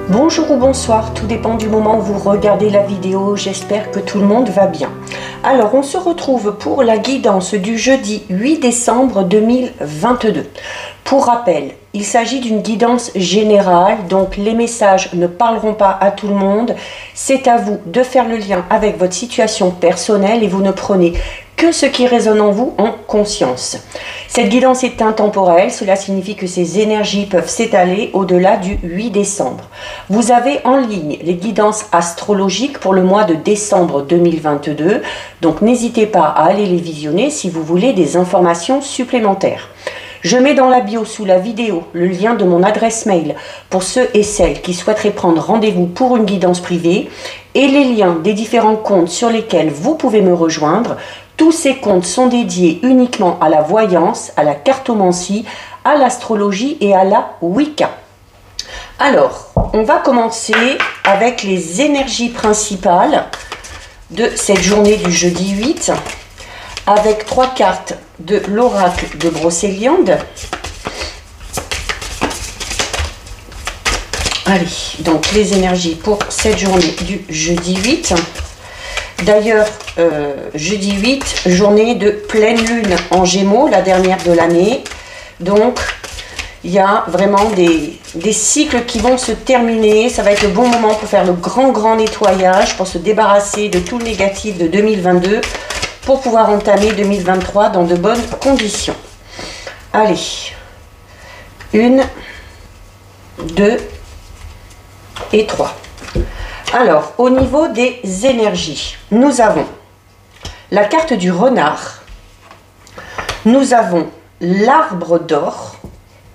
Bonjour ou bonsoir, tout dépend du moment où vous regardez la vidéo, j'espère que tout le monde va bien. Alors on se retrouve pour la guidance du jeudi 8 décembre 2022. Pour rappel, il s'agit d'une guidance générale, donc les messages ne parleront pas à tout le monde. C'est à vous de faire le lien avec votre situation personnelle et vous ne prenez que ce qui résonne en vous en conscience. Cette guidance est intemporelle, cela signifie que ces énergies peuvent s'étaler au-delà du 8 décembre. Vous avez en ligne les guidances astrologiques pour le mois de décembre 2022, donc n'hésitez pas à aller les visionner si vous voulez des informations supplémentaires. Je mets dans la bio sous la vidéo le lien de mon adresse mail pour ceux et celles qui souhaiteraient prendre rendez-vous pour une guidance privée et les liens des différents comptes sur lesquels vous pouvez me rejoindre. Tous ces comptes sont dédiés uniquement à la voyance, à la cartomancie, à l'astrologie et à la Wicca. Alors, on va commencer avec les énergies principales de cette journée du jeudi 8, avec 3 cartes de l'oracle de Brocéliande. Allez, donc les énergies pour cette journée du jeudi 8. D'ailleurs, jeudi 8, journée de pleine lune en Gémeaux, la dernière de l'année. Donc, il y a vraiment des cycles qui vont se terminer. Ça va être le bon moment pour faire le grand nettoyage, pour se débarrasser de tout le négatif de 2022, pour pouvoir entamer 2023 dans de bonnes conditions. Allez, 1, 2 et 3. Alors, au niveau des énergies, nous avons la carte du renard, nous avons l'arbre d'or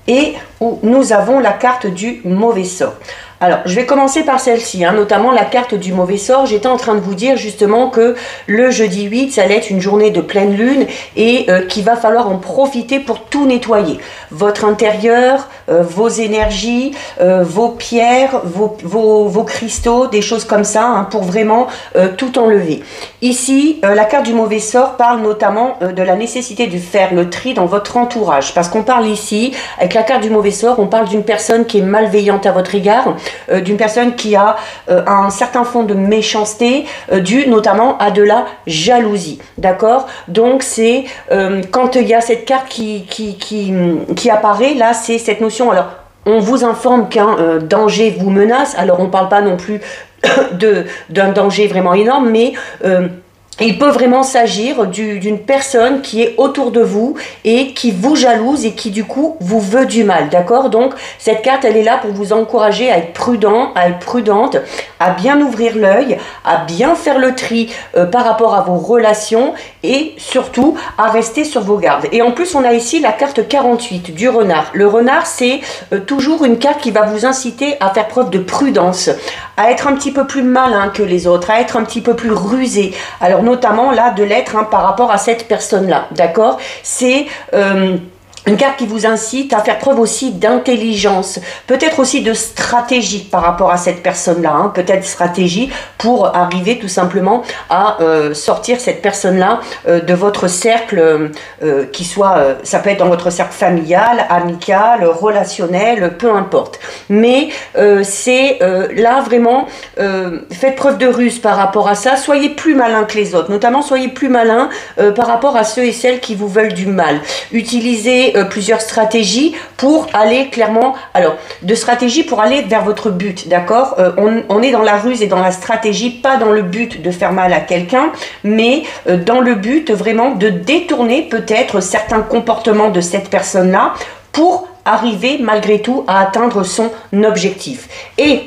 et nous avons la carte du mauvais sort. Alors, je vais commencer par celle-ci, notamment la carte du mauvais sort. J'étais en train de vous dire justement que le jeudi 8, ça allait être une journée de pleine lune et qu'il va falloir en profiter pour tout nettoyer. Votre intérieur, vos énergies, vos pierres, vos cristaux, des choses comme ça, pour vraiment tout enlever. Ici, la carte du mauvais sort parle notamment de la nécessité de faire le tri dans votre entourage. Parce qu'on parle ici, avec la carte du mauvais sort, on parle d'une personne qui est malveillante à votre égard, d'une personne qui a un certain fond de méchanceté dû notamment à de la jalousie, d'accord? Donc c'est quand il y a cette carte qui apparaît là, c'est cette notion. Alors on vous informe qu'un danger vous menace, alors on ne parle pas non plus d'un danger vraiment énorme, mais il peut vraiment s'agir d'une personne qui est autour de vous et qui vous jalouse et qui du coup vous veut du mal, d'accord? Donc cette carte, elle est là pour vous encourager à être prudent, à être prudente, à bien ouvrir l'œil, à bien faire le tri par rapport à vos relations et surtout à rester sur vos gardes. Et en plus, on a ici la carte 48 du renard. Le renard, c'est toujours une carte qui va vous inciter à faire preuve de prudence, à être un petit peu plus malin que les autres, à être un petit peu plus rusé. Alors notamment là de l'être par rapport à cette personne-là, d'accord? C'est une carte qui vous incite à faire preuve aussi d'intelligence, peut-être aussi de stratégie par rapport à cette personne-là, peut-être stratégie pour arriver tout simplement à sortir cette personne-là de votre cercle, qui soit, ça peut être dans votre cercle familial, amical, relationnel, peu importe. Mais c'est là vraiment, faites preuve de ruse par rapport à ça, soyez plus malin que les autres, notamment soyez plus malin par rapport à ceux et celles qui vous veulent du mal. Utilisez plusieurs stratégies pour aller clairement, alors de stratégies pour aller vers votre but, d'accord? On est dans la ruse et dans la stratégie, pas dans le but de faire mal à quelqu'un, mais dans le but vraiment de détourner peut-être certains comportements de cette personne-là pour arriver malgré tout à atteindre son objectif. Et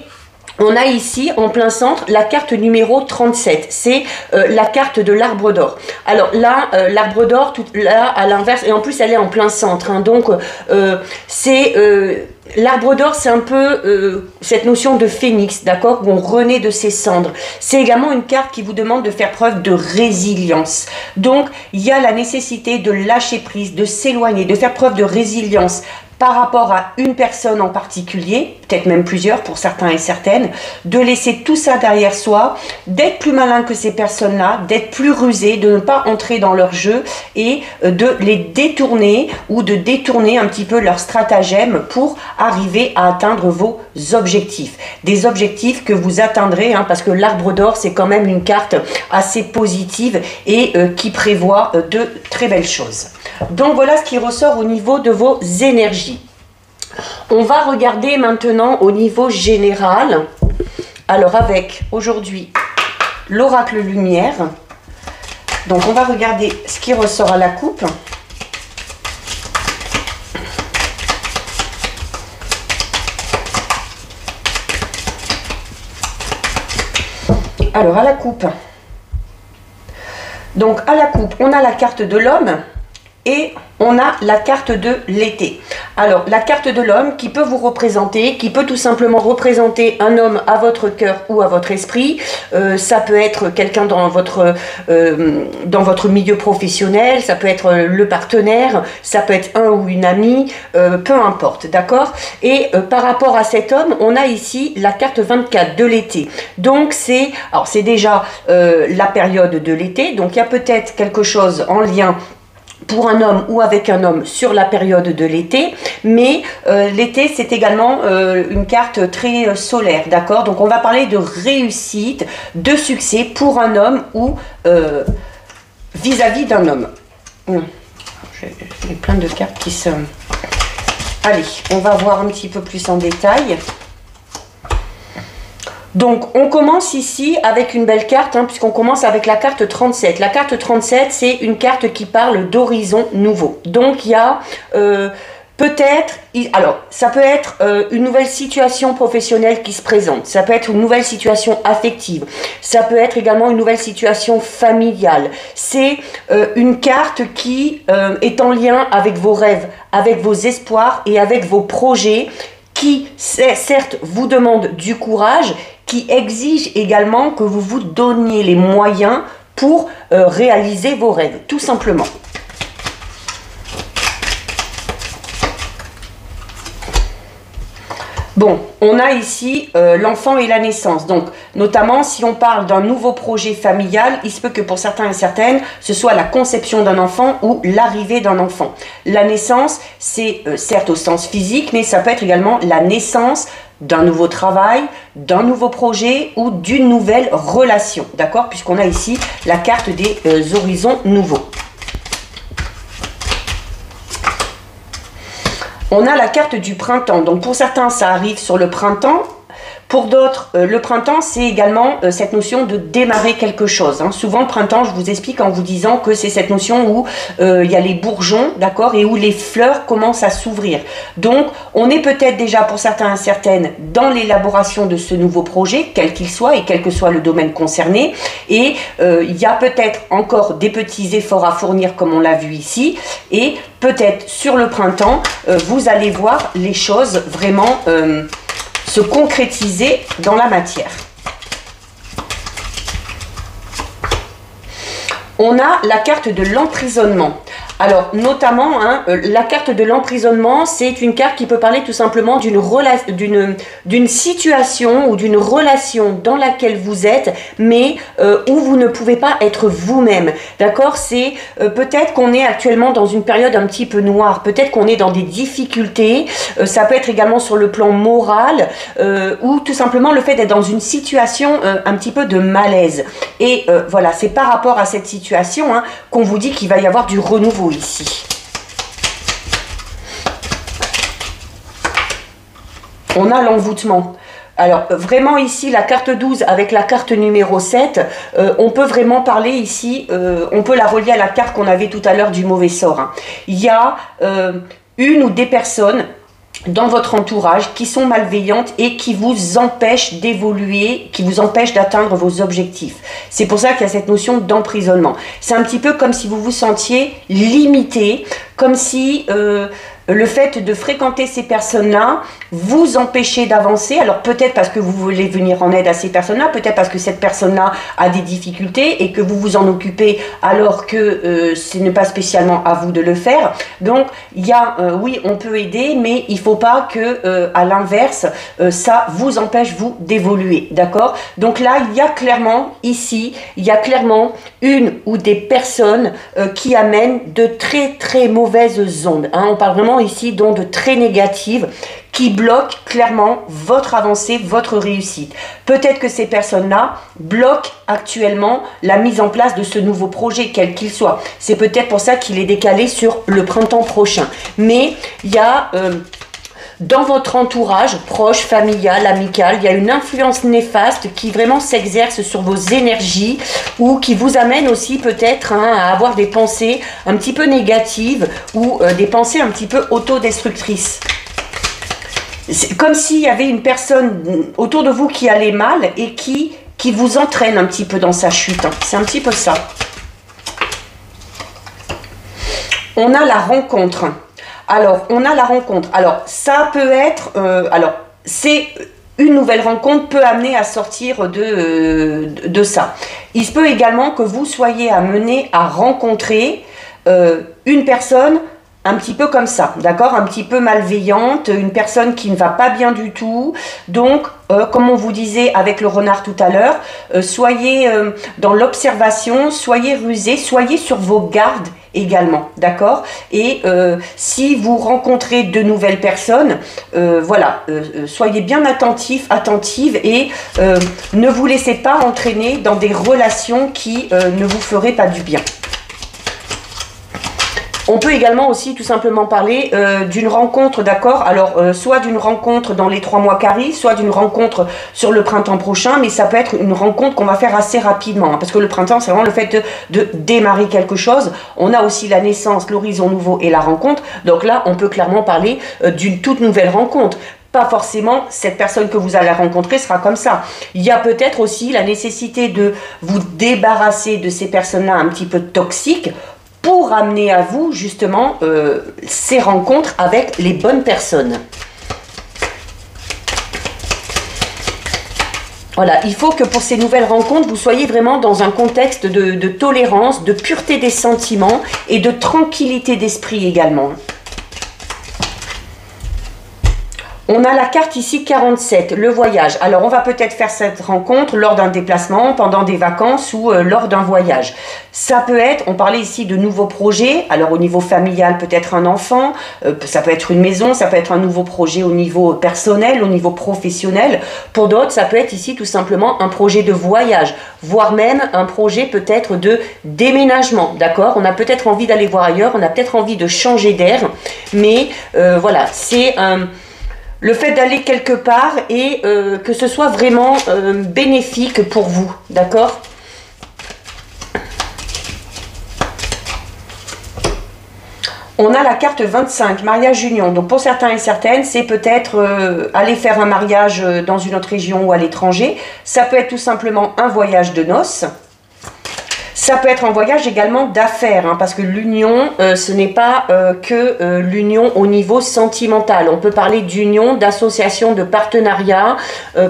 on a ici, en plein centre, la carte numéro 37. C'est la carte de l'arbre d'or. Alors là, l'arbre d'or, là, à l'inverse, et en plus, elle est en plein centre. Donc, c'est... l'arbre d'or, c'est un peu cette notion de phénix, d'accord, où on renaît de ses cendres. C'est également une carte qui vous demande de faire preuve de résilience. Donc, il y a la nécessité de lâcher prise, de s'éloigner, de faire preuve de résilience. par rapport à une personne en particulier, peut-être même plusieurs pour certains et certaines, de laisser tout ça derrière soi, d'être plus malin que ces personnes-là, d'être plus rusé, de ne pas entrer dans leur jeu et de les détourner ou de détourner un petit peu leur stratagème pour arriver à atteindre vos objectifs. Des objectifs que vous atteindrez, hein, parce que l'arbre d'or, c'est quand même une carte assez positive et qui prévoit de très belles choses. Donc voilà ce qui ressort au niveau de vos énergies. On va regarder maintenant au niveau général. Alors avec aujourd'hui l'oracle lumière. Donc on va regarder ce qui ressort à la coupe. Alors à la coupe. Donc à la coupe, on a la carte de l'homme et on a la carte de l'été. Alors, la carte de l'homme qui peut vous représenter, qui peut tout simplement représenter un homme à votre cœur ou à votre esprit. Ça peut être quelqu'un dans votre milieu professionnel, ça peut être le partenaire, ça peut être un ou une amie, peu importe, d'accord? Et par rapport à cet homme, on a ici la carte 24 de l'été. Donc, c'est déjà la période de l'été, donc il y a peut-être quelque chose en lien pour un homme ou avec un homme sur la période de l'été, mais l'été c'est également une carte très solaire, d'accord? Donc on va parler de réussite, de succès pour un homme ou vis-à-vis d'un homme. J'ai plein de cartes qui se... Allez, on va voir un petit peu plus en détail. Donc, on commence ici avec une belle carte, hein, puisqu'on commence avec la carte 37. La carte 37, c'est une carte qui parle d'horizon nouveau. Donc, il y a peut-être, alors, ça peut être une nouvelle situation professionnelle qui se présente. Ça peut être une nouvelle situation affective. Ça peut être également une nouvelle situation familiale. C'est une carte qui est en lien avec vos rêves, avec vos espoirs et avec vos projets qui, certes, vous demandent du courage, qui exige également que vous vous donniez les moyens pour réaliser vos rêves, tout simplement. Bon, on a ici l'enfant et la naissance. Donc, notamment, si on parle d'un nouveau projet familial, il se peut que pour certains et certaines, ce soit la conception d'un enfant ou l'arrivée d'un enfant. La naissance, c'est certes au sens physique, mais ça peut être également la naissance d'un nouveau travail, d'un nouveau projet ou d'une nouvelle relation. D'accord? Puisqu'on a ici la carte des horizons nouveaux. On a la carte du printemps. Donc pour certains, ça arrive sur le printemps. Pour d'autres, le printemps, c'est également cette notion de démarrer quelque chose. Hein. Souvent, le printemps, je vous explique en vous disant que c'est cette notion où il y a les bourgeons, d'accord, et où les fleurs commencent à s'ouvrir. Donc, on est peut-être déjà, pour certains et certaines, dans l'élaboration de ce nouveau projet, quel qu'il soit et quel que soit le domaine concerné. Et il y a peut-être encore des petits efforts à fournir, comme on l'a vu ici. Et peut-être sur le printemps, vous allez voir les choses vraiment... se concrétiser dans la matière. On a la carte de l'emprisonnement. Alors, notamment, hein, la carte de l'emprisonnement, c'est une carte qui peut parler tout simplement d'une situation ou d'une relation dans laquelle vous êtes, mais où vous ne pouvez pas être vous-même. D'accord? C'est peut-être qu'on est actuellement dans une période un petit peu noire, peut-être qu'on est dans des difficultés, ça peut être également sur le plan moral, ou tout simplement le fait d'être dans une situation un petit peu de malaise. Et voilà, c'est par rapport à cette situation hein, qu'on vous dit qu'il va y avoir du renouveau ici. On a l'envoûtement. Alors vraiment ici la carte 12 avec la carte numéro 7, on peut vraiment parler ici, on peut la relier à la carte qu'on avait tout à l'heure du mauvais sort. Hein. Il y a une ou des personnes dans votre entourage qui sont malveillantes et qui vous empêchent d'évoluer, qui vous empêchent d'atteindre vos objectifs. C'est pour ça qu'il y a cette notion d'emprisonnement. C'est un petit peu comme si vous vous sentiez limité, comme si le fait de fréquenter ces personnes-là vous empêchez d'avancer. Alors peut-être parce que vous voulez venir en aide à ces personnes-là, peut-être parce que cette personne-là a des difficultés et que vous vous en occupez alors que ce n'est pas spécialement à vous de le faire. Donc il y a, oui, on peut aider, mais il ne faut pas que à l'inverse, ça vous empêche vous d'évoluer, d'accord? Donc là, il y a clairement, ici, il y a clairement une ou des personnes qui amènent de très mauvaises ondes, hein. On parle vraiment ici d'ondes très négatives qui bloquent clairement votre avancée, votre réussite. Peut-être que ces personnes-là bloquent actuellement la mise en place de ce nouveau projet, quel qu'il soit. C'est peut-être pour ça qu'il est décalé sur le printemps prochain. Mais il y a... dans votre entourage, proche, familial, amical, il y a une influence néfaste qui vraiment s'exerce sur vos énergies ou qui vous amène aussi peut-être à avoir des pensées un petit peu négatives ou des pensées un petit peu autodestructrices. C'est comme s'il y avait une personne autour de vous qui allait mal et qui vous entraîne un petit peu dans sa chute. C'est un petit peu ça. On a la rencontre. Alors, on a la rencontre. Alors, ça peut être... c'est une nouvelle rencontre peut amener à sortir de ça. Il se peut également que vous soyez amené à rencontrer une personne un petit peu comme ça, d'accord? Un petit peu malveillante, une personne qui ne va pas bien du tout. Donc, comme on vous disait avec le renard tout à l'heure, soyez dans l'observation, soyez rusés, soyez sur vos gardes également, d'accord? Et si vous rencontrez de nouvelles personnes, voilà, soyez bien attentifs, attentives et ne vous laissez pas entraîner dans des relations qui ne vous feraient pas du bien. On peut également aussi tout simplement parler d'une rencontre, d'accord? Alors, soit d'une rencontre dans les 3 mois qui arrivent, soit d'une rencontre sur le printemps prochain, mais ça peut être une rencontre qu'on va faire assez rapidement, hein, parce que le printemps, c'est vraiment le fait de démarrer quelque chose. On a aussi la naissance, l'horizon nouveau et la rencontre. Donc là, on peut clairement parler d'une toute nouvelle rencontre. Pas forcément cette personne que vous allez rencontrer sera comme ça. Il y a peut-être aussi la nécessité de vous débarrasser de ces personnes-là un petit peu toxiques pour amener à vous justement ces rencontres avec les bonnes personnes. Voilà, il faut que pour ces nouvelles rencontres, vous soyez vraiment dans un contexte de tolérance, de pureté des sentiments et de tranquillité d'esprit également. On a la carte ici 47, le voyage. Alors, on va peut-être faire cette rencontre lors d'un déplacement, pendant des vacances ou lors d'un voyage. Ça peut être, on parlait ici de nouveaux projets. Alors, au niveau familial, peut-être un enfant, ça peut être une maison, ça peut être un nouveau projet au niveau personnel, au niveau professionnel. Pour d'autres, ça peut être ici tout simplement un projet de voyage, voire même un projet peut-être de déménagement, d'accord? On a peut-être envie d'aller voir ailleurs, on a peut-être envie de changer d'air, mais voilà, c'est le fait d'aller quelque part et que ce soit vraiment bénéfique pour vous, d'accord? On a la carte 25, mariage union. Donc pour certains et certaines, c'est peut-être aller faire un mariage dans une autre région ou à l'étranger. Ça peut être tout simplement un voyage de noces. Ça peut être un voyage également d'affaires, hein, parce que l'union, ce n'est pas que l'union au niveau sentimental. On peut parler d'union, d'association, de partenariat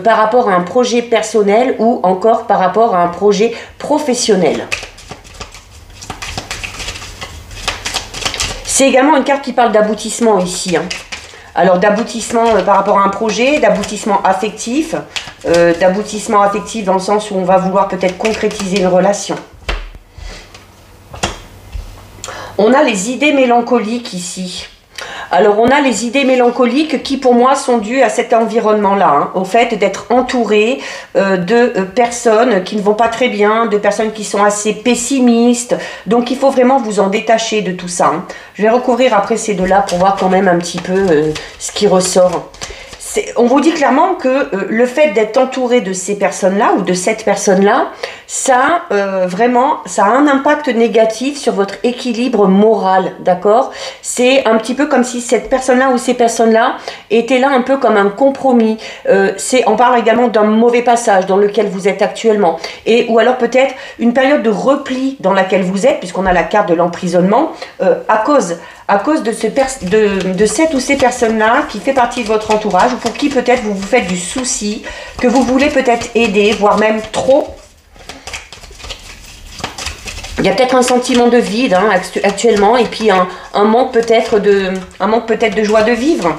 par rapport à un projet personnel ou encore par rapport à un projet professionnel. C'est également une carte qui parle d'aboutissement ici, hein. Alors d'aboutissement par rapport à un projet, d'aboutissement affectif dans le sens où on va vouloir peut-être concrétiser une relation. On a les idées mélancoliques ici. Alors, on a les idées mélancoliques qui, pour moi, sont dues à cet environnement-là, hein, au fait d'être entouré de personnes qui ne vont pas très bien, de personnes qui sont assez pessimistes. Donc, il faut vraiment vous en détacher de tout ça, hein. Je vais recouvrir après ces deux-là pour voir quand même un petit peu ce qui ressort. On vous dit clairement que le fait d'être entouré de ces personnes-là ou de cette personne-là, ça, vraiment, ça a un impact négatif sur votre équilibre moral, d'accord? C'est un petit peu comme si cette personne-là ou ces personnes-là étaient là un peu comme un compromis. On parle également d'un mauvais passage dans lequel vous êtes actuellement. Ou alors peut-être une période de repli dans laquelle vous êtes, puisqu'on a la carte de l'emprisonnement, à cause de cette ou ces personnes-là qui fait partie de votre entourage, ou pour qui peut-être vous vous faites du souci, que vous voulez peut-être aider, voire même trop. Il y a peut-être un sentiment de vide hein, actuellement, et puis un manque peut-être de joie de vivre.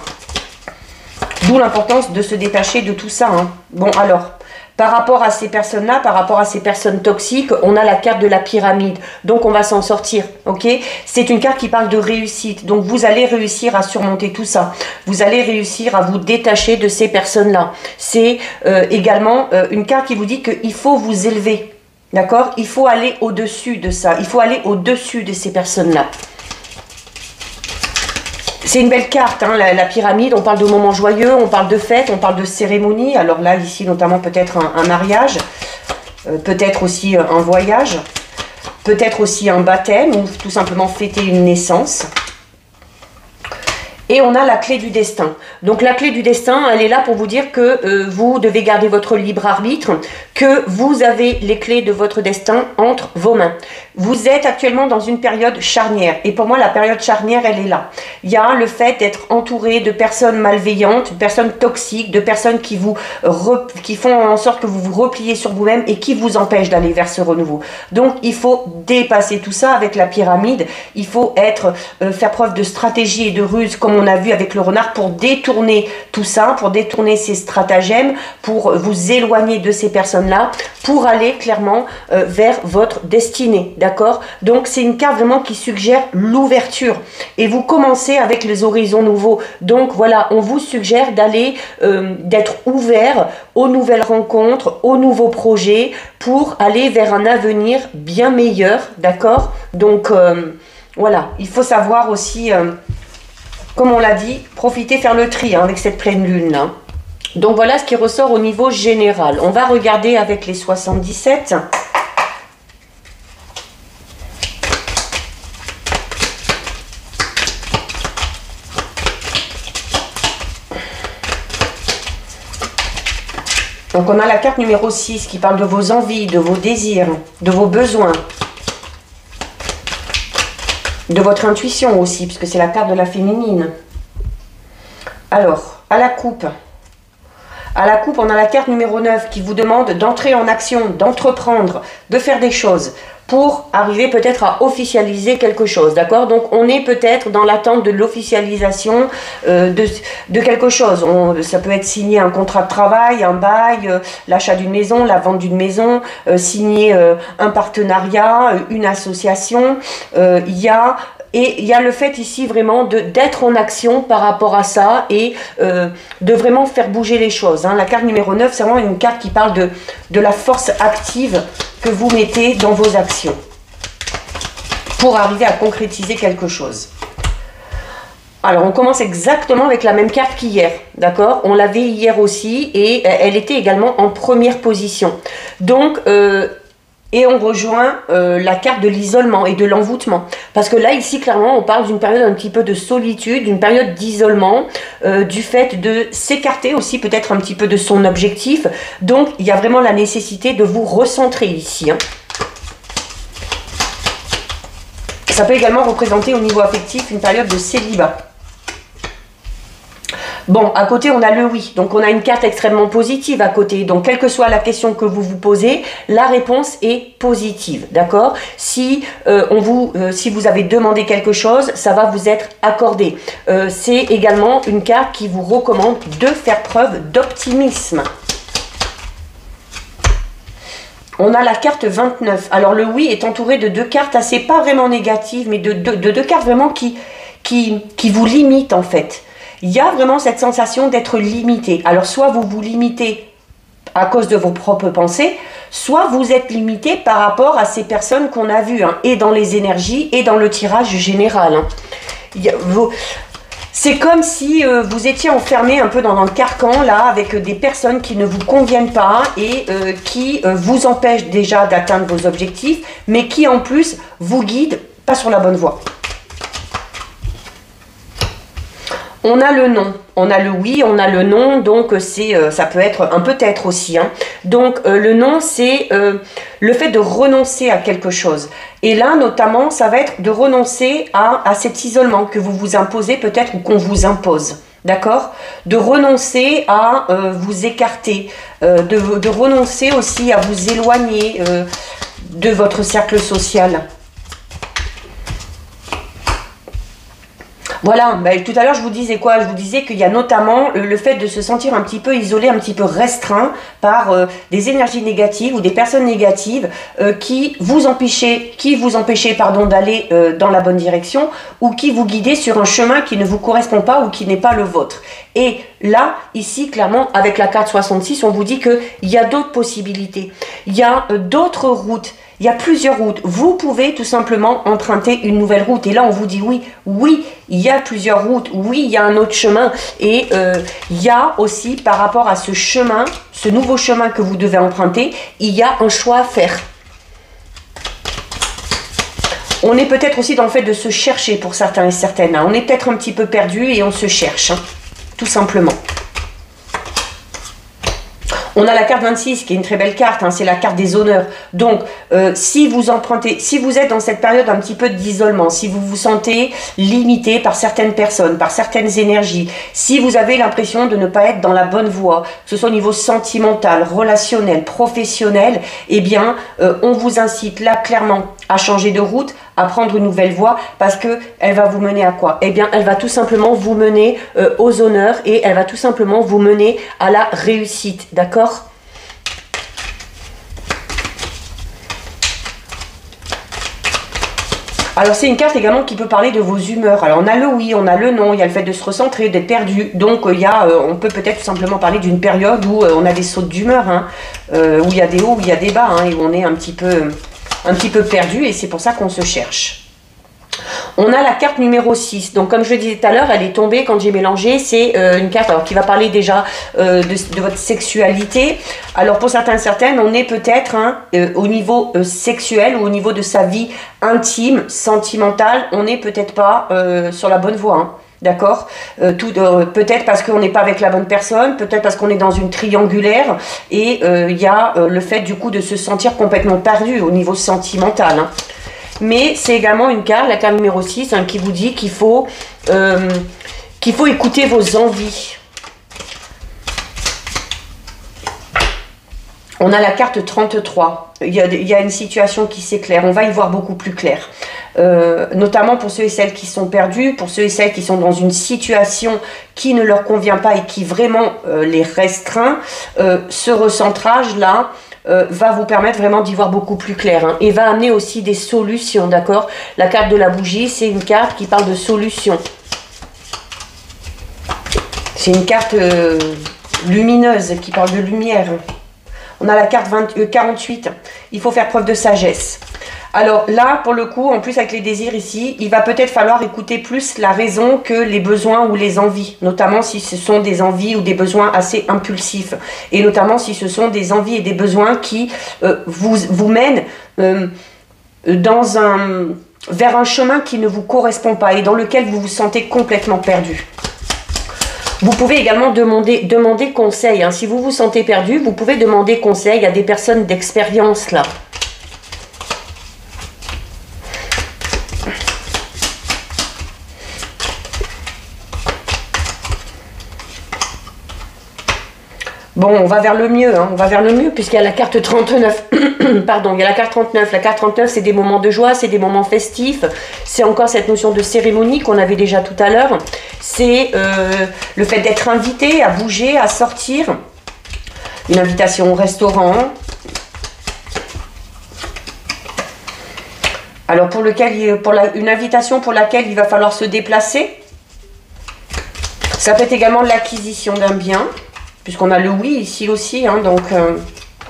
D'où l'importance de se détacher de tout ça. Hein. Bon, alors, par rapport à ces personnes-là, par rapport à ces personnes toxiques, on a la carte de la pyramide. Donc, on va s'en sortir, ok? C'est une carte qui parle de réussite. Donc, vous allez réussir à surmonter tout ça. Vous allez réussir à vous détacher de ces personnes-là. C'est également une carte qui vous dit qu'il faut vous élever. D'accord? Il faut aller au-dessus de ça. Il faut aller au-dessus de ces personnes-là. C'est une belle carte, hein, la pyramide. On parle de moments joyeux, on parle de fêtes, on parle de cérémonies. Alors là, ici, notamment peut-être un mariage, peut-être aussi un voyage, peut-être aussi un baptême ou tout simplement fêter une naissance. Et on a la clé du destin. Donc la clé du destin, elle est là pour vous dire que vous devez garder votre libre arbitre, que vous avez les clés de votre destin entre vos mains. Vous êtes actuellement dans une période charnière. Et pour moi, la période charnière, elle est là. Il y a le fait d'être entouré de personnes malveillantes, de personnes toxiques, de personnes qui font en sorte que vous vous repliez sur vous-même et qui vous empêchent d'aller vers ce renouveau. Donc, il faut dépasser tout ça avec la pyramide. Il faut faire preuve de stratégie et de ruse, comme on a vu avec le renard, pour détourner tout ça, pour détourner ces stratagèmes, pour vous éloigner de ces personnes-là, pour aller clairement vers votre destinée. D'accord? Donc, c'est une carte vraiment qui suggère l'ouverture. Et vous commencez avec les horizons nouveaux. Donc, voilà, on vous suggère d'aller, d'être ouvert aux nouvelles rencontres, aux nouveaux projets, pour aller vers un avenir bien meilleur. D'accord? Donc, voilà, il faut savoir aussi, comme on l'a dit, profiter, faire le tri hein, avec cette pleine lune. Hein. Donc, voilà ce qui ressort au niveau général. On va regarder avec les 77. Donc, on a la carte numéro 6 qui parle de vos envies, de vos désirs, de vos besoins, de votre intuition aussi, puisque c'est la carte de la féminine. Alors, à la coupe, on a la carte numéro 9 qui vous demande d'entrer en action, d'entreprendre, de faire des choses pour arriver peut-être à officialiser quelque chose, d'accord? Donc, on est peut-être dans l'attente de l'officialisation de quelque chose. Ça peut être signer un contrat de travail, un bail, l'achat d'une maison, la vente d'une maison, signer un partenariat, une association. Il y a le fait ici vraiment d'être en action par rapport à ça et de vraiment faire bouger les choses. Hein. La carte numéro 9, c'est vraiment une carte qui parle de la force active que vous mettez dans vos actions pour arriver à concrétiser quelque chose. Alors, on commence exactement avec la même carte qu'hier, d'accord? On l'avait hier aussi et elle était également en première position. Donc, et on rejoint la carte de l'isolement et de l'envoûtement. Parce que là, ici, clairement, on parle d'une période un petit peu de solitude, d'une période d'isolement, du fait de s'écarter aussi peut-être un petit peu de son objectif. Donc, il y a vraiment la nécessité de vous recentrer ici. Hein. Ça peut également représenter au niveau affectif une période de célibat. Bon, à côté, on a le oui. Donc, on a une carte extrêmement positive à côté. Donc, quelle que soit la question que vous vous posez, la réponse est positive. D'accord? Si vous avez demandé quelque chose, ça va vous être accordé. C'est également une carte qui vous recommande de faire preuve d'optimisme. On a la carte 29. Alors, le oui est entouré de deux cartes assez pas vraiment négatives, mais de deux cartes vraiment qui vous limitent en fait. Il y a vraiment cette sensation d'être limité. Alors, soit vous vous limitez à cause de vos propres pensées, soit vous êtes limité par rapport à ces personnes qu'on a vues, hein, et dans les énergies, et dans le tirage général. Hein. C'est comme si vous étiez enfermé un peu dans un carcan, là, avec des personnes qui ne vous conviennent pas et qui vous empêchent déjà d'atteindre vos objectifs, mais qui en plus vous guident pas sur la bonne voie. On a le non, on a le oui, on a le non, donc ça peut être un peut-être aussi. Hein. Donc le non, c'est le fait de renoncer à quelque chose. Et là, notamment, ça va être de renoncer à cet isolement que vous vous imposez peut-être ou qu'on vous impose. D'accord? De renoncer à vous écarter, de renoncer aussi à vous éloigner de votre cercle social. Voilà, bah, tout à l'heure je vous disais quoi? Je vous disais qu'il y a notamment le fait de se sentir un petit peu isolé, un petit peu restreint par des énergies négatives ou des personnes négatives qui vous empêchaient d'aller dans la bonne direction ou qui vous guidaient sur un chemin qui ne vous correspond pas ou qui n'est pas le vôtre. Et là, ici, clairement, avec la carte 66, on vous dit qu'il y a d'autres possibilités, il y a d'autres routes. Il y a plusieurs routes. Vous pouvez tout simplement emprunter une nouvelle route. Et là, on vous dit oui, oui, il y a plusieurs routes. Oui, il y a un autre chemin. Et il y a aussi, par rapport à ce chemin, ce nouveau chemin que vous devez emprunter, il y a un choix à faire. On est peut-être aussi dans le fait de se chercher pour certains et certaines. Hein. On est peut-être un petit peu perdu et on se cherche, hein, tout simplement. On a la carte 26 qui est une très belle carte, hein, c'est la carte des honneurs. Donc, si vous empruntez, si vous êtes dans cette période un petit peu d'isolement, si vous vous sentez limité par certaines personnes, par certaines énergies, si vous avez l'impression de ne pas être dans la bonne voie, que ce soit au niveau sentimental, relationnel, professionnel, eh bien, on vous incite là clairement à changer de route, à prendre une nouvelle voie, parce que elle va vous mener à quoi? Eh bien, elle va tout simplement vous mener aux honneurs et elle va tout simplement vous mener à la réussite, d'accord? Alors, c'est une carte également qui peut parler de vos humeurs. Alors, on a le oui, on a le non, il y a le fait de se recentrer, d'être perdu. Donc, on peut peut-être tout simplement parler d'une période où on a des sautes d'humeur, hein, où il y a des hauts, où il y a des bas, hein, et où on est un petit peu perdu, et c'est pour ça qu'on se cherche. On a la carte numéro 6. Donc, comme je le disais tout à l'heure, elle est tombée quand j'ai mélangé. C'est une carte alors, qui va parler déjà de votre sexualité. Alors, pour certains et certaines, on est peut-être au niveau sexuel ou au niveau de sa vie intime, sentimentale, on n'est peut-être pas sur la bonne voie. Hein. D'accord, peut-être parce qu'on n'est pas avec la bonne personne, peut-être parce qu'on est dans une triangulaire et il y a le fait du coup de se sentir complètement perdu au niveau sentimental. Hein. Mais c'est également une carte, la carte numéro 6, hein, qui vous dit qu'il faut écouter vos envies. On a la carte 33. Il y a une situation qui s'éclaire. On va y voir beaucoup plus clair. Notamment pour ceux et celles qui sont perdus, pour ceux et celles qui sont dans une situation qui ne leur convient pas et qui vraiment les restreint. Ce recentrage-là va vous permettre vraiment d'y voir beaucoup plus clair. Hein, et va amener aussi des solutions, d'accord? La carte de la bougie, c'est une carte qui parle de solutions. C'est une carte lumineuse qui parle de lumière. On a la carte 48, il faut faire preuve de sagesse. Alors là, pour le coup, en plus avec les désirs ici, il va peut-être falloir écouter plus la raison que les besoins ou les envies. Notamment si ce sont des envies ou des besoins assez impulsifs. Et notamment si ce sont des envies et des besoins qui vous mènent vers un chemin qui ne vous correspond pas et dans lequel vous vous sentez complètement perdu. Vous pouvez également demander conseil. Hein. Si vous vous sentez perdu, vous pouvez demander conseil à des personnes d'expérience là. Bon, on va vers le mieux, hein. On va vers le mieux puisqu'il y a la carte 39. Pardon, il y a la carte 39. La carte 39, c'est des moments de joie, c'est des moments festifs. C'est encore cette notion de cérémonie qu'on avait déjà tout à l'heure. C'est le fait d'être invité à bouger, à sortir. Une invitation au restaurant. Alors, une invitation pour laquelle il va falloir se déplacer. Ça peut être également l'acquisition d'un bien. Puisqu'on a le oui ici aussi, hein, donc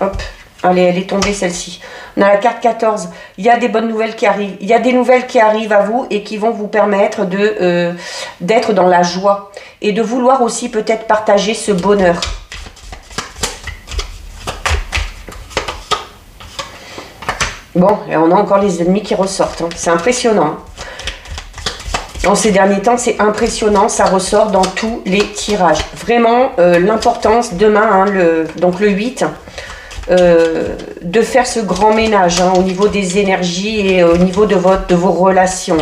hop, Allez, elle est tombée celle-ci. On a la carte 14. Il y a des bonnes nouvelles qui arrivent. Il y a des nouvelles qui arrivent à vous et qui vont vous permettre d'être dans la joie. Et de vouloir aussi peut-être partager ce bonheur. Bon, et on a encore les ennemis qui ressortent. Hein. C'est impressionnant. En ces derniers temps, c'est impressionnant. Ça ressort dans tous les tirages. Vraiment, l'importance demain, hein, donc le 8, de faire ce grand ménage hein, au niveau des énergies et au niveau de vos relations.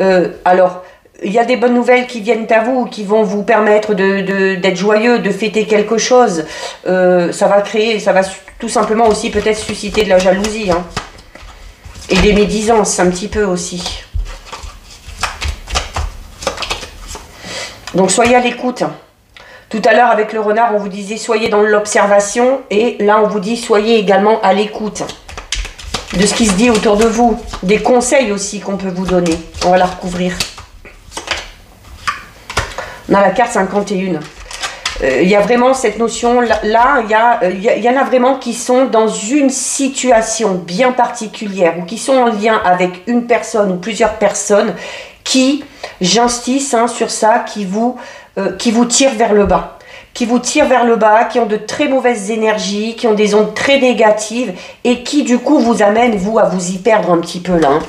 Hein. Alors, il y a des bonnes nouvelles qui viennent à vous, qui vont vous permettre d'être joyeux, de fêter quelque chose. Ça va tout simplement aussi peut-être susciter de la jalousie. Hein. Et des médisances un petit peu aussi. Donc soyez à l'écoute. Tout à l'heure avec le renard, on vous disait soyez dans l'observation. Et là, on vous dit soyez également à l'écoute de ce qui se dit autour de vous. Des conseils aussi qu'on peut vous donner. On va la recouvrir. On a la carte 51. Il y a vraiment cette notion, là, il y en a vraiment qui sont dans une situation bien particulière ou qui sont en lien avec une personne ou plusieurs personnes qui, j'insiste hein, sur ça, qui vous tirent vers le bas. Qui vous tirent vers le bas, qui ont de très mauvaises énergies, qui ont des ondes très négatives et qui du coup vous amènent, vous, à vous y perdre un petit peu là. Hein.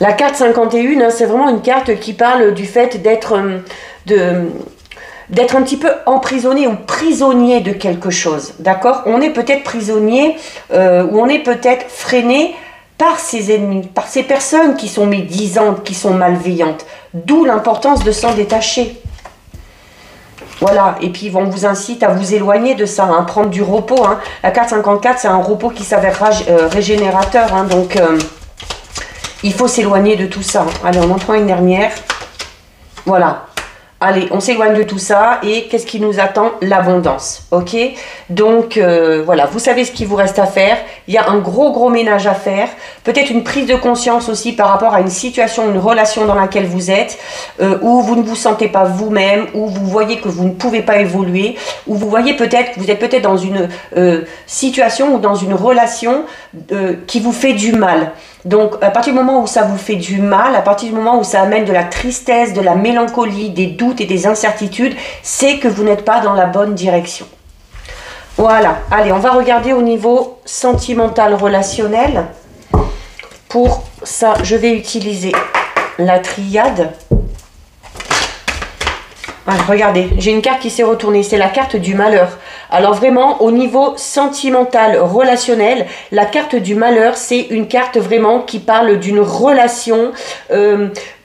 La carte 51, hein, c'est vraiment une carte qui parle du fait d'être un petit peu emprisonné ou prisonnier de quelque chose, d'accord? On est peut-être prisonnier ou on est peut-être freiné par ses ennemis, par ces personnes qui sont médisantes, qui sont malveillantes. D'où l'importance de s'en détacher. Voilà, et puis on vous incite à vous éloigner de ça, hein, prendre du repos. Hein. La carte 54, c'est un repos qui s'avère régénérateur, hein, donc il faut s'éloigner de tout ça. Allez, on en prend une dernière. Voilà. Allez, on s'éloigne de tout ça et qu'est-ce qui nous attend? L'abondance, ok? Donc, voilà, vous savez ce qu'il vous reste à faire. Il y a un gros ménage à faire. Peut-être une prise de conscience aussi par rapport à une situation, une relation dans laquelle vous êtes, où vous ne vous sentez pas vous-même, où vous voyez que vous ne pouvez pas évoluer, où vous voyez peut-être que vous êtes peut-être dans une situation ou dans une relation qui vous fait du mal. Donc, à partir du moment où ça vous fait du mal, à partir du moment où ça amène de la tristesse, de la mélancolie, des doutes et des incertitudes, c'est que vous n'êtes pas dans la bonne direction. Voilà. Allez, on va regarder au niveau sentimental relationnel. Pour ça, je vais utiliser la triade. Voilà, regardez, j'ai une carte qui s'est retournée, c'est la carte du malheur. Alors vraiment, au niveau sentimental, relationnel, la carte du malheur, c'est une carte vraiment qui parle d'une relation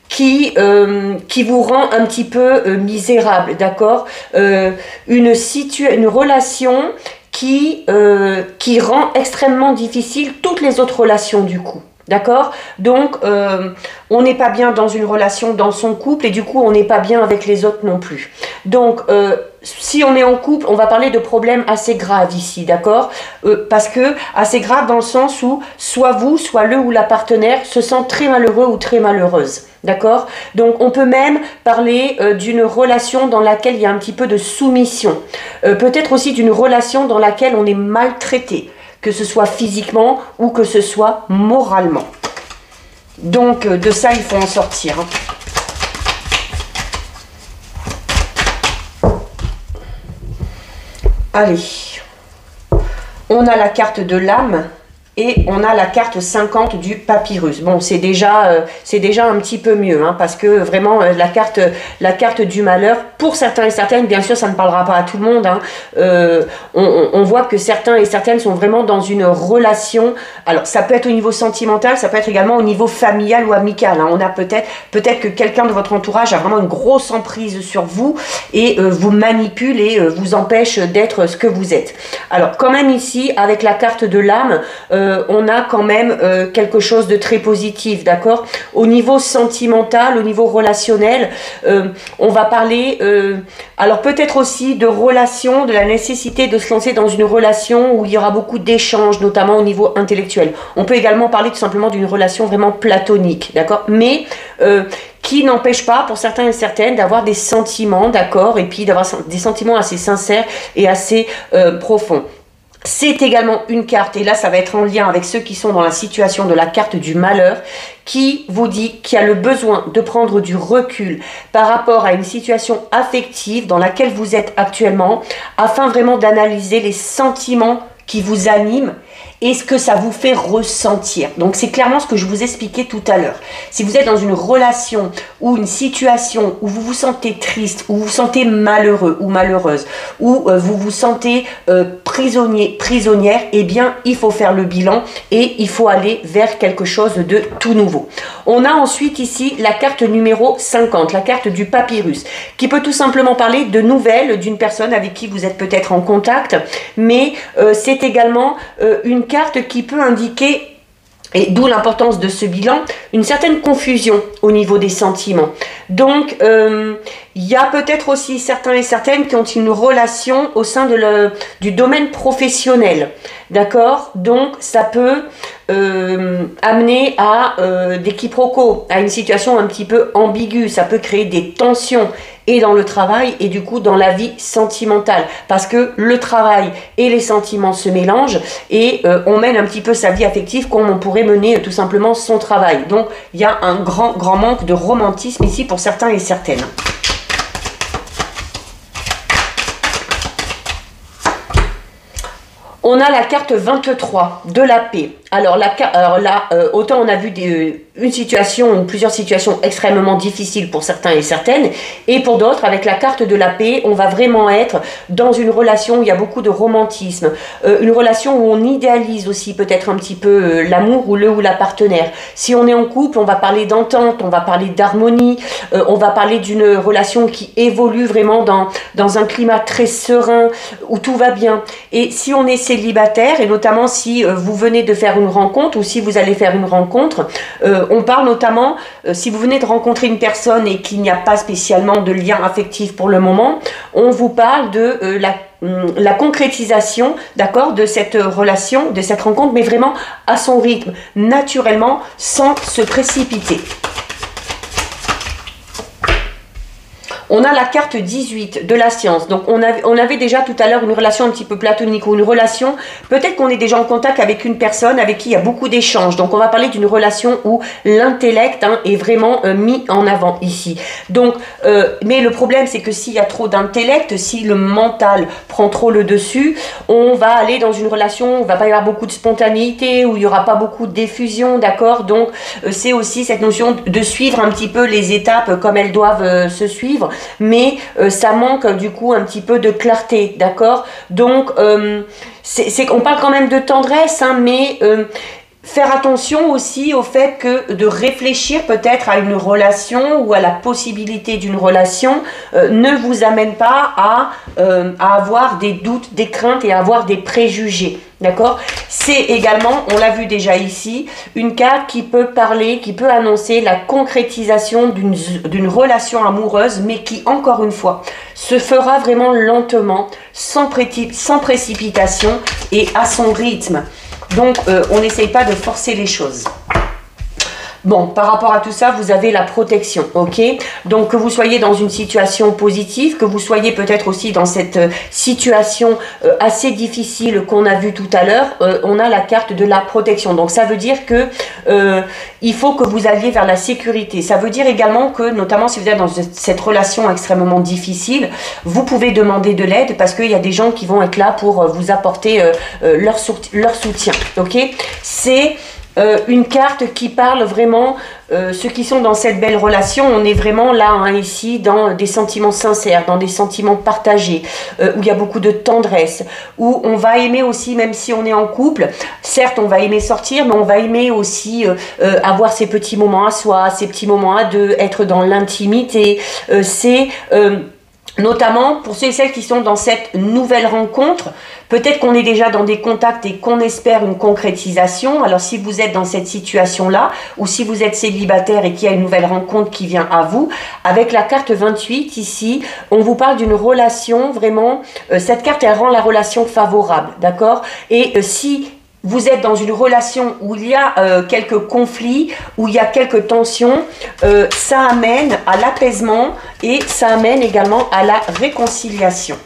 qui vous rend un petit peu misérable, d'accord? Une relation qui rend extrêmement difficile toutes les autres relations du coup. D'accord? Donc, on n'est pas bien dans une relation, dans son couple, et du coup, on n'est pas bien avec les autres non plus. Donc, si on est en couple, on va parler de problèmes assez graves ici, d'accord? Parce que, assez graves dans le sens où, soit vous, soit le ou la partenaire se sent très malheureux ou très malheureuse. D'accord? Donc, on peut même parler d'une relation dans laquelle il y a un petit peu de soumission. Peut-être aussi d'une relation dans laquelle on est maltraité, que ce soit physiquement ou que ce soit moralement. Donc, de ça, il faut en sortir. Allez. On a la carte de l'âme. Et on a la carte 50 du papyrus. Bon, c'est déjà un petit peu mieux, hein, parce que vraiment, la carte du malheur, pour certains et certaines, bien sûr, ça ne parlera pas à tout le monde. Hein, on voit que certains et certaines sont vraiment dans une relation. Alors, ça peut être au niveau sentimental, ça peut être également au niveau familial ou amical. Hein. On a peut-être que quelqu'un de votre entourage a vraiment une grosse emprise sur vous et vous manipule et vous empêche d'être ce que vous êtes. Alors, quand même ici, avec la carte de l'âme, on a quand même quelque chose de très positif, d'accord? Au niveau sentimental, au niveau relationnel, on va parler, alors peut-être aussi de relation, de la nécessité de se lancer dans une relation où il y aura beaucoup d'échanges, notamment au niveau intellectuel. On peut également parler tout simplement d'une relation vraiment platonique, d'accord? Mais qui n'empêche pas pour certains et certaines d'avoir des sentiments, d'accord, et puis d'avoir des sentiments assez sincères et assez profonds. C'est également une carte, et là ça va être en lien avec ceux qui sont dans la situation de la carte du malheur, qui vous dit qu'il y a le besoin de prendre du recul par rapport à une situation affective dans laquelle vous êtes actuellement, afin vraiment d'analyser les sentiments qui vous animent et ce que ça vous fait ressentir. Donc c'est clairement ce que je vous expliquais tout à l'heure. Si vous êtes dans une relation ou une situation où vous vous sentez triste, où vous vous sentez malheureux ou malheureuse, où vous vous sentez prisonnier, prisonnière, eh bien il faut faire le bilan et il faut aller vers quelque chose de tout nouveau. On a ensuite ici la carte numéro 50, la carte du papyrus, qui peut tout simplement parler de nouvelles d'une personne avec qui vous êtes peut-être en contact, mais c'est également une carte qui peut indiquer, et d'où l'importance de ce bilan, une certaine confusion au niveau des sentiments. Donc, il y a peut-être aussi certains et certaines qui ont une relation au sein du domaine professionnel. D'accord? Donc, ça peut amener à des quiproquos, à une situation un petit peu ambiguë. Ça peut créer des tensions et dans le travail et du coup dans la vie sentimentale. Parce que le travail et les sentiments se mélangent et on mène un petit peu sa vie affective comme on pourrait mener tout simplement son travail. Donc, il y a un grand manque de romantisme ici pour certains et certaines. On a la carte 23 de la paix. Alors là, autant on a vu une situation ou plusieurs situations extrêmement difficiles pour certains et certaines, et pour d'autres, avec la carte de la paix, on va vraiment être dans une relation où il y a beaucoup de romantisme, une relation où on idéalise aussi peut-être un petit peu l'amour ou le ou la partenaire. Si on est en couple, on va parler d'entente, on va parler d'harmonie, on va parler d'une relation qui évolue vraiment dans un climat très serein, où tout va bien. Et si on est célibataire, et notamment si vous venez de faire une rencontre ou si vous allez faire une rencontre, on parle notamment, si vous venez de rencontrer une personne et qu'il n'y a pas spécialement de lien affectif pour le moment, on vous parle de la concrétisation, d'accord, de cette relation, de cette rencontre, mais vraiment à son rythme, naturellement, sans se précipiter. On a la carte 18 de la science. Donc, on avait déjà tout à l'heure une relation un petit peu platonique ou une relation, peut-être qu'on est déjà en contact avec une personne avec qui il y a beaucoup d'échanges. Donc, on va parler d'une relation où l'intellect est vraiment mis en avant ici. Donc, mais le problème, c'est que s'il y a trop d'intellect, si le mental prend trop le dessus, on va aller dans une relation où il ne va pas y avoir beaucoup de spontanéité, où il n'y aura pas beaucoup d'effusion, d'accord? Donc, c'est aussi cette notion de suivre un petit peu les étapes comme elles doivent se suivre. Mais ça manque du coup un petit peu de clarté, d'accord? Donc, on parle quand même de tendresse, mais faire attention aussi au fait que de réfléchir peut-être à une relation ou à la possibilité d'une relation ne vous amène pas à avoir des doutes, des craintes et à avoir des préjugés. D'accord? C'est également, on l'a vu déjà ici, une carte qui peut parler, qui peut annoncer la concrétisation d'une relation amoureuse, mais qui, encore une fois, se fera vraiment lentement, sans précipitation et à son rythme. Donc, on n'essaye pas de forcer les choses. Bon, par rapport à tout ça, vous avez la protection, ok? Donc, que vous soyez dans une situation positive, que vous soyez peut-être aussi dans cette situation assez difficile qu'on a vue tout à l'heure, on a la carte de la protection. Donc, ça veut dire que il faut que vous alliez vers la sécurité. Ça veut dire également que, notamment si vous êtes dans cette relation extrêmement difficile, vous pouvez demander de l'aide parce qu'il y a des gens qui vont être là pour vous apporter leur soutien, ok? C'est une carte qui parle vraiment, ceux qui sont dans cette belle relation, on est vraiment là, ici, dans des sentiments sincères, dans des sentiments partagés, où il y a beaucoup de tendresse, où on va aimer aussi, même si on est en couple, certes on va aimer sortir, mais on va aimer aussi avoir ces petits moments à soi, ces petits moments à deux, être dans l'intimité, c'est... notamment pour ceux et celles qui sont dans cette nouvelle rencontre, peut-être qu'on est déjà dans des contacts et qu'on espère une concrétisation. Alors si vous êtes dans cette situation-là, ou si vous êtes célibataire et qu'il y a une nouvelle rencontre qui vient à vous, avec la carte 28 ici, on vous parle d'une relation vraiment, cette carte elle rend la relation favorable, d'accord? Et si vous êtes dans une relation où il y a quelques conflits, où il y a quelques tensions, ça amène à l'apaisement et ça amène également à la réconciliation.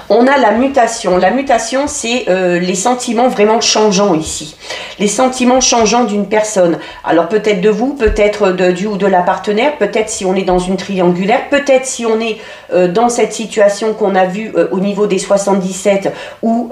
On a la mutation. La mutation, c'est les sentiments vraiment changeants ici. Les sentiments changeants d'une personne. Alors peut-être de vous, peut-être du ou de la partenaire, peut-être si on est dans une triangulaire, peut-être si on est dans cette situation qu'on a vue au niveau des 77 ou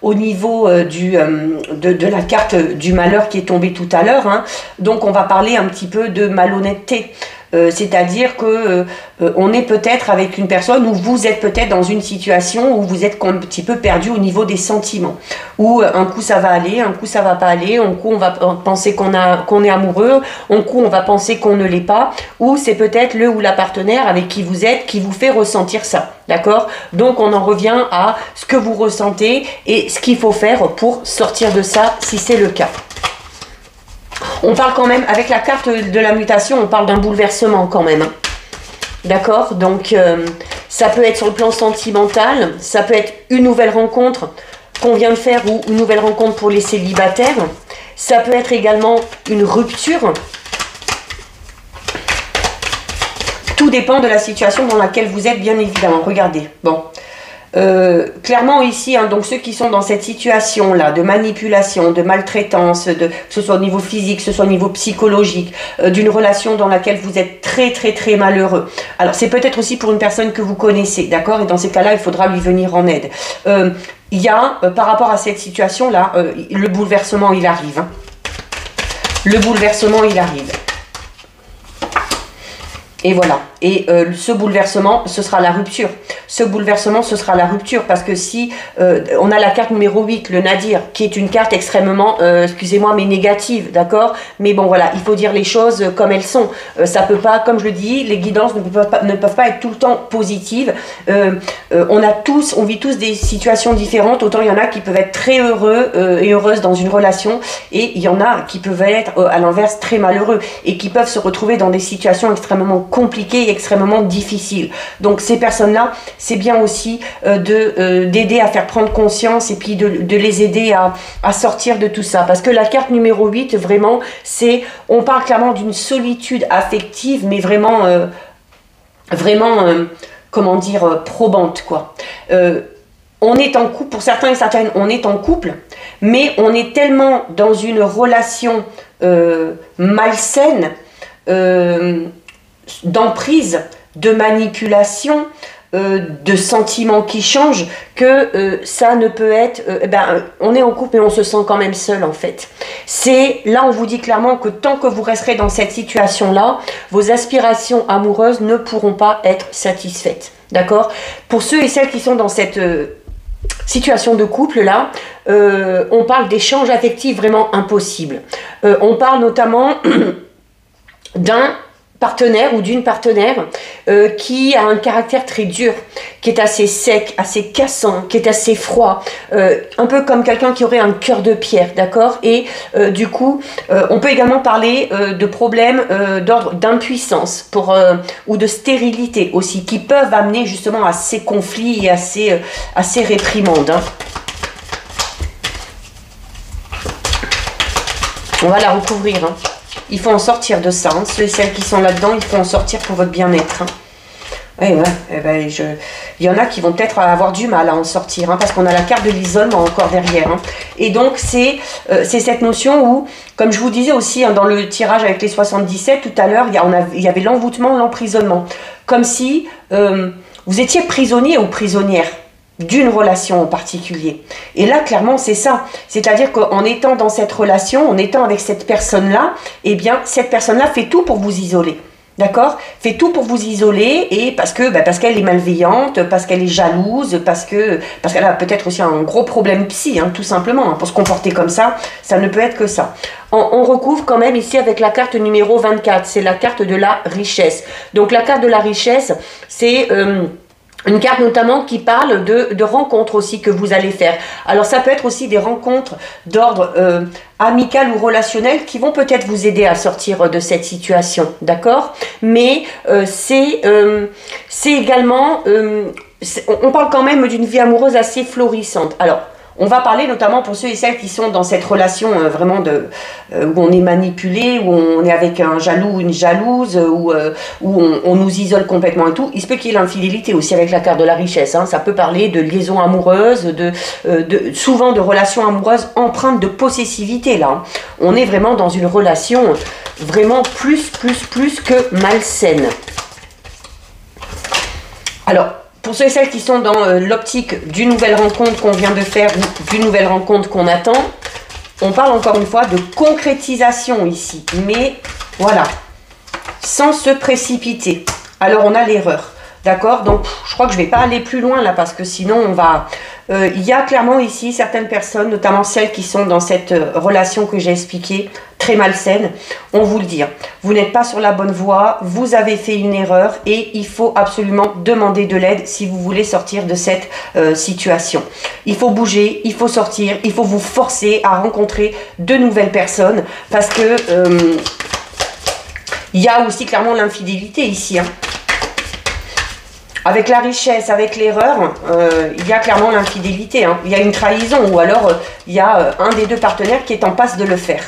au niveau de la carte du malheur qui est tombée tout à l'heure. Hein. Donc on va parler un petit peu de malhonnêteté. C'est-à-dire que on est peut-être avec une personne où vous êtes peut-être dans une situation où vous êtes un petit peu perdu au niveau des sentiments, où un coup ça va aller, un coup ça va pas aller, un coup on va penser qu'on est amoureux, un coup on va penser qu'on ne l'est pas, ou c'est peut-être le ou la partenaire avec qui vous êtes qui vous fait ressentir ça, d'accord? Donc on en revient à ce que vous ressentez et ce qu'il faut faire pour sortir de ça si c'est le cas. On parle quand même, avec la carte de la mutation, on parle d'un bouleversement quand même. Hein. D'accord? Donc, ça peut être sur le plan sentimental, ça peut être une nouvelle rencontre qu'on vient de faire ou une nouvelle rencontre pour les célibataires. Ça peut être également une rupture. Tout dépend de la situation dans laquelle vous êtes, bien évidemment. Regardez, bon. Clairement ici, hein, donc ceux qui sont dans cette situation là de manipulation, de maltraitance, que ce soit au niveau physique, que ce soit au niveau psychologique, d'une relation dans laquelle vous êtes très malheureux. Alors c'est peut-être aussi pour une personne que vous connaissez, d'accord, et dans ces cas-là il faudra lui venir en aide. Il y a par rapport à cette situation là, le bouleversement il arrive, hein. Le bouleversement il arrive. Et voilà, et ce bouleversement, ce sera la rupture. Ce bouleversement, ce sera la rupture, parce que si on a la carte numéro 8, le Nadir, qui est une carte extrêmement, excusez-moi, mais négative, d'accord? Mais bon, voilà, il faut dire les choses comme elles sont. Ça peut pas, comme je le dis, les guidances ne peuvent pas être tout le temps positives. On vit tous des situations différentes. Autant il y en a qui peuvent être très heureux et heureuses dans une relation, et il y en a qui peuvent être, à l'inverse, très malheureux, et qui peuvent se retrouver dans des situations extrêmement compliquées et extrêmement difficiles. Donc ces personnes-là, c'est bien aussi d'aider à faire prendre conscience et puis de les aider à sortir de tout ça. Parce que la carte numéro 8, vraiment, on parle clairement d'une solitude affective, mais vraiment, comment dire, probante, quoi. On est en couple, pour certains et certaines, on est en couple, mais on est tellement dans une relation malsaine, d'emprise, de manipulation, de sentiments qui changent, que ça ne peut être... on est en couple mais on se sent quand même seul en fait. Là on vous dit clairement que tant que vous resterez dans cette situation-là, vos aspirations amoureuses ne pourront pas être satisfaites. D'accord? Pour ceux et celles qui sont dans cette... situation de couple là, on parle d'échanges affectifs vraiment impossibles. On parle notamment d'un partenaire ou d'une partenaire qui a un caractère très dur, qui est assez sec, assez cassant, qui est assez froid, un peu comme quelqu'un qui aurait un cœur de pierre, d'accord? Et du coup, on peut également parler de problèmes d'ordre d'impuissance ou de stérilité aussi, qui peuvent amener justement à ces conflits et à ces réprimandes. Hein. On va la recouvrir, hein. Il faut en sortir de ça, hein. Ceux et celles qui sont là-dedans, il faut en sortir pour votre bien-être. Hein. Et ouais, il y en a qui vont peut-être avoir du mal à en sortir, hein, parce qu'on a la carte de l'isolement encore derrière. Hein. Et donc, c'est cette notion où, comme je vous disais aussi hein, dans le tirage avec les 77, tout à l'heure, il y avait l'envoûtement, l'emprisonnement. Comme si vous étiez prisonnier ou prisonnière d'une relation en particulier. Et là, clairement, c'est ça. C'est-à-dire qu'en étant dans cette relation, en étant avec cette personne-là, eh bien, cette personne-là fait tout pour vous isoler. D'accord? Fait tout pour vous isoler, et parce qu'elle est malveillante, parce qu'elle est jalouse, parce qu'elle a peut-être aussi un gros problème psy, hein, tout simplement. Hein, pour se comporter comme ça, ça ne peut être que ça. On recouvre quand même ici avec la carte numéro 24. C'est la carte de la richesse. Donc, la carte de la richesse, c'est... une carte notamment qui parle de rencontres aussi que vous allez faire. Alors ça peut être aussi des rencontres d'ordre amical ou relationnel qui vont peut-être vous aider à sortir de cette situation, d'accord? Mais c'est également... on parle quand même d'une vie amoureuse assez florissante. Alors, On va parler notamment pour ceux et celles qui sont dans cette relation vraiment où on est manipulé, où on est avec un jaloux ou une jalouse, où on nous isole complètement et tout. Il se peut qu'il y ait l'infidélité aussi avec la carte de la richesse. Hein. Ça peut parler de liaison amoureuse, souvent de relations amoureuses empreintes de possessivité. Là, hein. On est vraiment dans une relation vraiment plus que malsaine. Alors, pour ceux et celles qui sont dans l'optique d'une nouvelle rencontre qu'on vient de faire ou d'une nouvelle rencontre qu'on attend, on parle encore une fois de concrétisation ici. Mais voilà, sans se précipiter. Alors, on a l'erreur. D'accord? Donc, je crois que je ne vais pas aller plus loin là parce que sinon, on va... il y a clairement ici certaines personnes, notamment celles qui sont dans cette relation que j'ai expliquée, très malsaine, on vous le dit. Vous n'êtes pas sur la bonne voie, vous avez fait une erreur et il faut absolument demander de l'aide si vous voulez sortir de cette situation. Il faut bouger, il faut sortir, il faut vous forcer à rencontrer de nouvelles personnes parce que il y a aussi clairement l'infidélité ici. Hein. Avec la richesse, avec l'erreur, il y a clairement l'infidélité. Hein. Il y a une trahison ou alors il y a un des deux partenaires qui est en passe de le faire.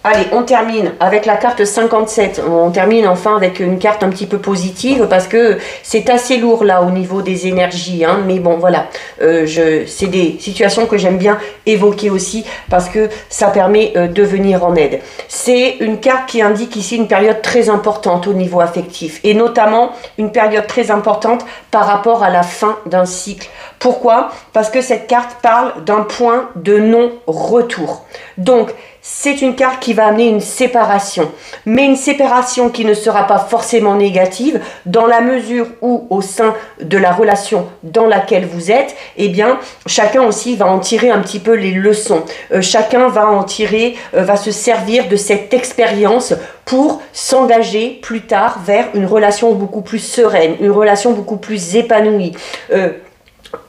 Allez, on termine avec la carte 57. On termine enfin avec une carte un petit peu positive parce que c'est assez lourd là au niveau des énergies. Hein. Mais bon, voilà, c'est des situations que j'aime bien évoquer aussi parce que ça permet de venir en aide. C'est une carte qui indique ici une période très importante au niveau affectif et notamment une période très importante par rapport à la fin d'un cycle. Pourquoi? Parce que cette carte parle d'un point de non-retour. Donc, c'est une carte qui va amener une séparation, mais une séparation qui ne sera pas forcément négative dans la mesure où au sein de la relation dans laquelle vous êtes, eh bien, chacun aussi va en tirer un petit peu les leçons. Chacun va en tirer, va se servir de cette expérience pour s'engager plus tard vers une relation beaucoup plus sereine, une relation beaucoup plus épanouie.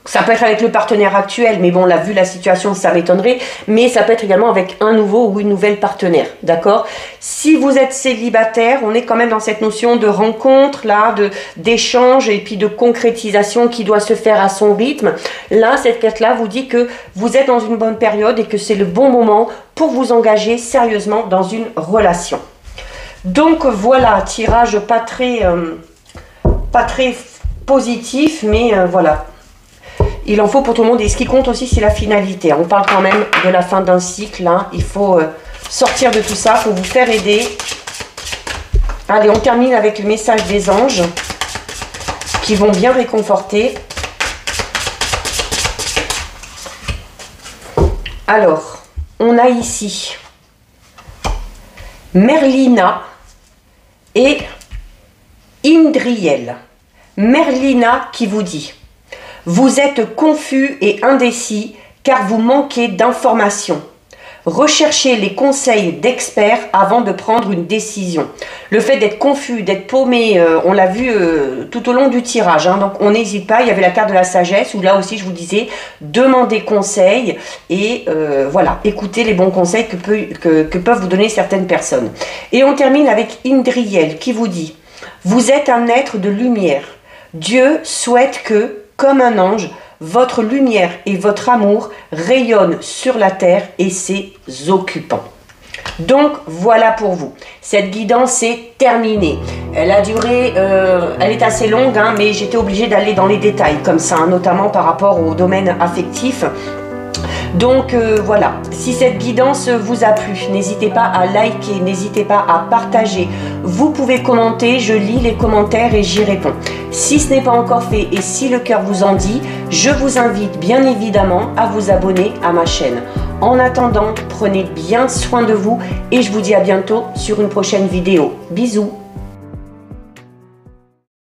Ça peut être avec le partenaire actuel, mais bon, là, vu la situation, ça m'étonnerait. Mais ça peut être également avec un nouveau ou une nouvelle partenaire, d'accord? Si vous êtes célibataire, on est quand même dans cette notion de rencontre, là, d'échange et puis de concrétisation qui doit se faire à son rythme. Là, cette carte-là vous dit que vous êtes dans une bonne période et que c'est le bon moment pour vous engager sérieusement dans une relation. Donc, voilà, tirage pas très positif, mais voilà. Il en faut pour tout le monde. Et ce qui compte aussi, c'est la finalité. On parle quand même de la fin d'un cycle. Hein. Il faut sortir de tout ça pour vous faire aider. Allez, on termine avec le message des anges qui vont bien réconforter. Alors, on a ici Merlina et Indriel. Merlina qui vous dit: vous êtes confus et indécis car vous manquez d'informations. Recherchez les conseils d'experts avant de prendre une décision. Le fait d'être confus, d'être paumé, on l'a vu tout au long du tirage. Hein, donc on n'hésite pas, il y avait la carte de la sagesse où là aussi je vous disais, demandez conseil et voilà, écoutez les bons conseils que peuvent vous donner certaines personnes. Et on termine avec Indriel qui vous dit: vous êtes un être de lumière. Dieu souhaite que, comme un ange, votre lumière et votre amour rayonnent sur la terre et ses occupants. Donc voilà pour vous. Cette guidance est terminée. Elle a duré, elle est assez longue, hein, mais j'étais obligée d'aller dans les détails comme ça, hein, notamment par rapport au domaine affectif. Donc voilà, si cette guidance vous a plu, n'hésitez pas à liker, n'hésitez pas à partager. Vous pouvez commenter, je lis les commentaires et j'y réponds. Si ce n'est pas encore fait et si le cœur vous en dit, je vous invite bien évidemment à vous abonner à ma chaîne. En attendant, prenez bien soin de vous et je vous dis à bientôt sur une prochaine vidéo. Bisous!